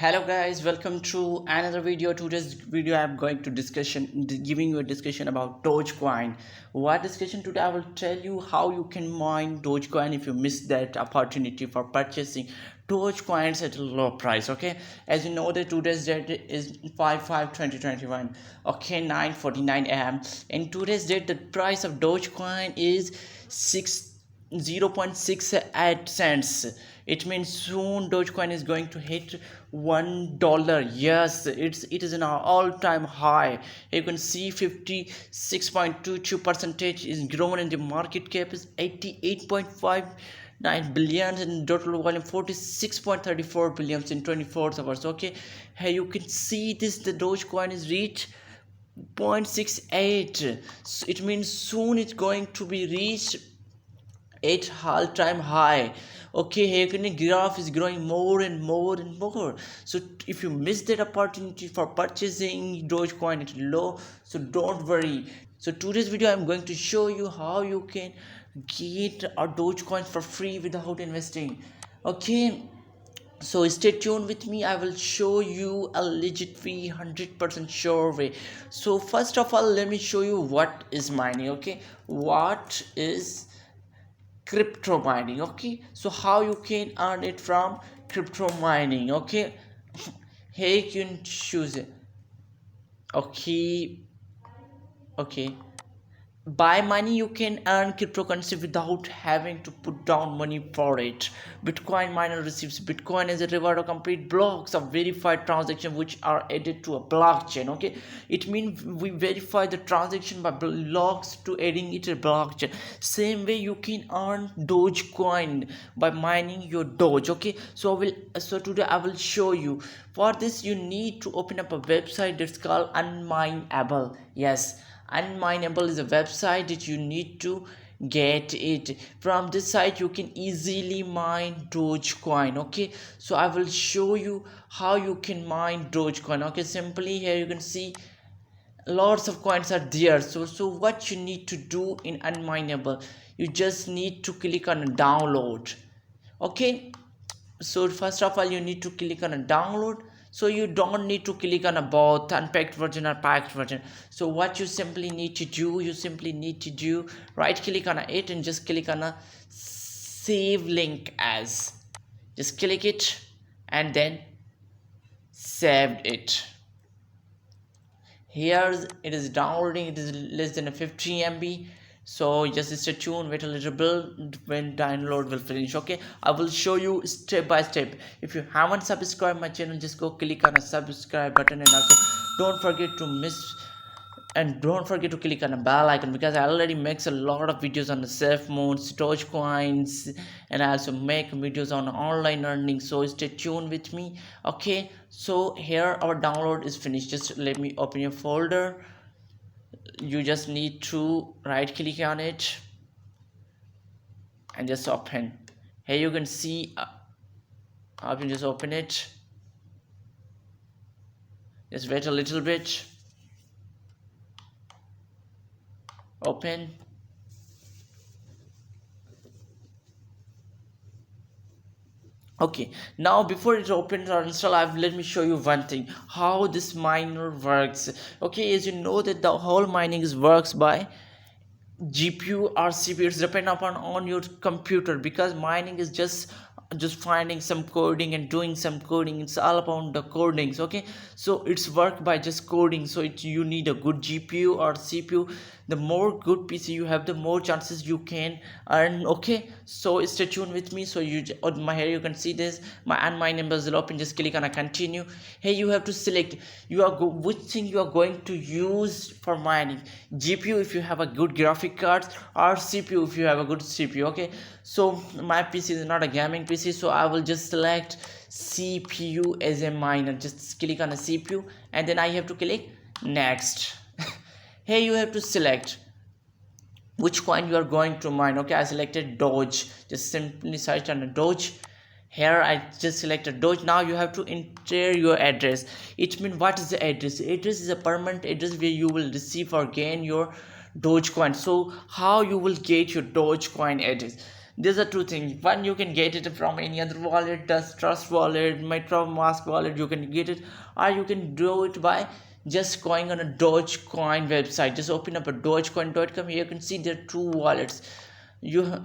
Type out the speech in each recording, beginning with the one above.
Hello guys, welcome to another video. Today's video I'm going to giving you a discussion about Dogecoin. What discussion today? I will tell you how you can mine Dogecoin if you miss that opportunity for purchasing Dogecoins at a low price. Okay, as you know that today's date is 5/5/2021. Okay, 9:49 a.m. and today's date the price of Dogecoin is 0.68 cents. It means soon Dogecoin is going to hit $1. Yes, it is in our all-time high. You can see 56.22 percentage is grown, and the market cap is 88.59 billion, and total volume 46.34 billions in 24 hours. Okay, here you can see this, the Dogecoin is reached 0.68. So it means soon it's going to be reached at all-time high. Okay, here the graph is growing more and more and more. So if you miss that opportunity for purchasing Dogecoin at low, so don't worry. So today's video I'm going to show you how you can get a Dogecoin for free without investing. Okay, so stay tuned with me. I will show you a legit free 100% sure way. So first of all, let me show you what is mining. Okay, what is crypto mining? Okay, so how you can earn it from crypto mining? Okay, here you can choose it. Okay, by money you can earn cryptocurrency without having to put down money for it. Bitcoin miner receives bitcoin as a reward of complete blocks of verified transaction which are added to a blockchain. Okay, it means we verify the transaction by blocks to adding it to blockchain. Same way you can earn Dogecoin by mining your Doge. Okay, so today I will show you. For this you need to open up a website that's called Unminable. Yes, Unminable is a website that you need to get it. From this site you can easily mine Dogecoin. Okay, so I will show you how you can mine Dogecoin. Okay, simply here you can see lots of coins are there. So what you need to do in Unminable, you just need to click on download. Okay, so first of all you need to click on a download. So you don't need to click on a both unpacked version or packed version. So what you simply need to do, right click on it and just click on a save link as. Just click it and then saved it. Here it is downloading. It is less than a 50 MB. So just stay tuned, wait a little bit when download will finish. Okay, I will show you step by step. If you haven't subscribed my channel, just go click on a subscribe button, and also don't forget to click on the bell icon, because I already makes a lot of videos on the safe modes, Doge coins, and I also make videos on online earning. So stay tuned with me. Okay, so here our download is finished. Just let me open your folder. You just need to right click on it and just open. Here you can see how you just open it. Just wait a little bit. Open. Okay, now before it opens or install, let me show you one thing, how this miner works. Okay, as you know that the whole mining works by GPU or CPU. It's depend upon on your computer, because mining is just finding some coding and doing some coding. It's all about the codings. Okay, so it's work by just coding. So you need a good GPU or CPU. The more good PC you have, the more chances you can earn. Okay, so stay tuned with me. So on my here you can see this, my Unminable is open. Just click on a continue. Here you have to select which thing you are going to use for mining. GPU if you have a good graphic card, or CPU if you have a good CPU. Okay, so my PC is not a gaming PC, so I will just select CPU as a miner. Just click on a CPU and then I have to click next. Here you have to select which coin you are going to mine. Okay, I selected Doge. Just simply search on a Doge. Here I just selected Doge. Now you have to enter your address. It means, what is the address? The address is a permanent address where you will receive or gain your Dogecoin. So how you will get your Dogecoin address? These are two things. One, you can get it from any other wallet, Trust Wallet, MetaMask Wallet, you can get it, or you can do it by just going on a Dogecoin website. Just open up a dogecoin.com. Here you can see there are two wallets. You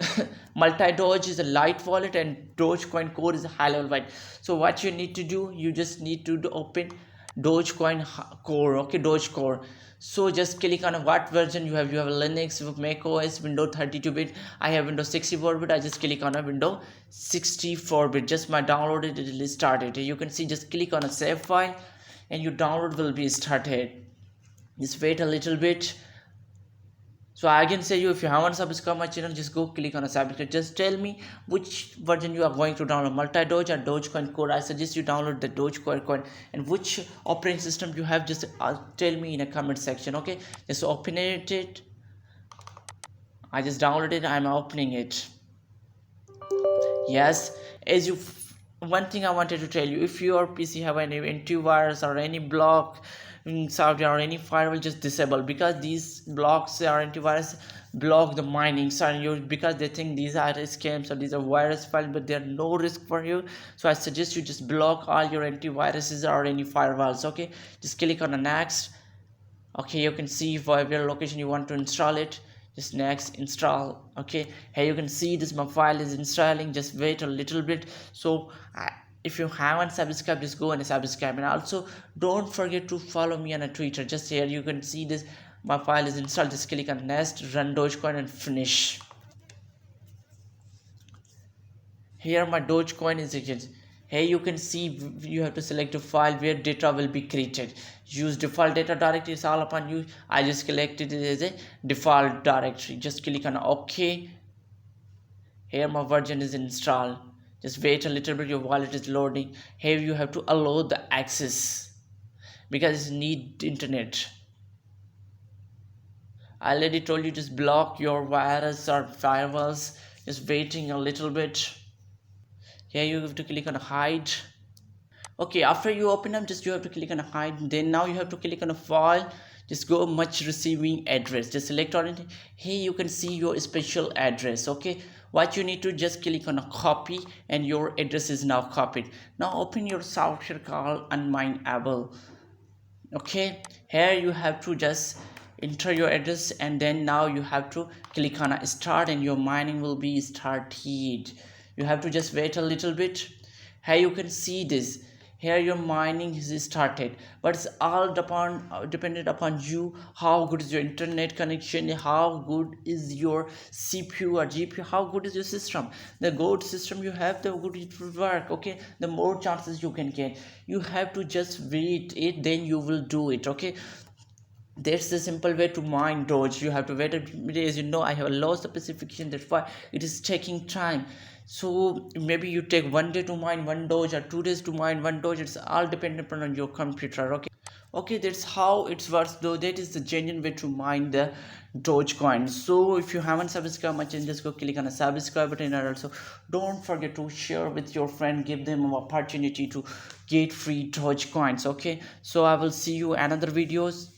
multi Doge is a light wallet and Dogecoin Core is a high level wallet. So what you need to do, you just need to open Dogecoin Core, okay, Doge Core. So just click on what version you have. You have Linux, Mac OS, Windows 32-bit. I have Windows 64-bit. I just click on a Windows 64-bit. Just my downloaded, it will start it. You can see, just click on a save file and your download will be started. Just wait a little bit. So I can say you, if you haven't subscribed my channel, just go click on a subscribe. Just tell me which version you are going to download, multi-doge or Dogecoin Core. I suggest you download the Dogecoin coin, and which operating system you have, just tell me in a comment section. Okay, just open it. I just downloaded it. I'm opening it. Yes, as you, one thing I wanted to tell you, if your PC have any antivirus or any block software or any firewall, just disable, because these blocks or antivirus block the mining. So because they think these are scams or these are virus files, but they're no risk for you. So I suggest you just block all your antiviruses or any firewalls. Okay, just click on the next. Okay, you can see for your location you want to install it. Just next, install. Okay, here you can see this, my file is installing. Just wait a little bit. So if you haven't subscribed, just go and subscribe, and also don't forget to follow me on a Twitter. Just here you can see this, my file is installed. Just click on next, run Dogecoin and finish. Here my Dogecoin is again. Here you can see you have to select a file where data will be created. Use default data directory, it's all upon you. I just selected it as a default directory. Just click on OK. Here my version is installed. Just wait a little bit, your wallet is loading. Here you have to allow the access because it need internet. I already told you, just block your virus or firewalls. Just waiting a little bit. Here you have to click on hide. Okay, after you open up, just you have to click on hide. Then now you have to click on a file. Just go much receiving address. Just select on it. Here you can see your special address. Okay, what you need to just click on a copy and your address is now copied. Now open your software called Unminable. Okay, here you have to just enter your address, and then now you have to click on a start and your mining will be started. You have to just wait a little bit. Here you can see this. Here your mining is started, but it's all dependent upon you. How good is your internet connection? How good is your CPU or GPU? How good is your system? The good system you have, the good it will work. Okay, the more chances you can get. You have to just wait it, then you will do it. Okay, that's the simple way to mine Doge. You have to wait a bit. As you know, I have a low specification, that's why it is taking time. So maybe you take 1 day to mine 1 Doge or 2 days to mine 1 Doge. It's all dependent on your computer. Okay, that's how it works, though. That is the genuine way to mine the Dogecoin. So if you haven't subscribed my channel, just go click on the subscribe button, and also don't forget to share with your friend, give them an opportunity to get free Dogecoins. Okay, so I will see you in another videos.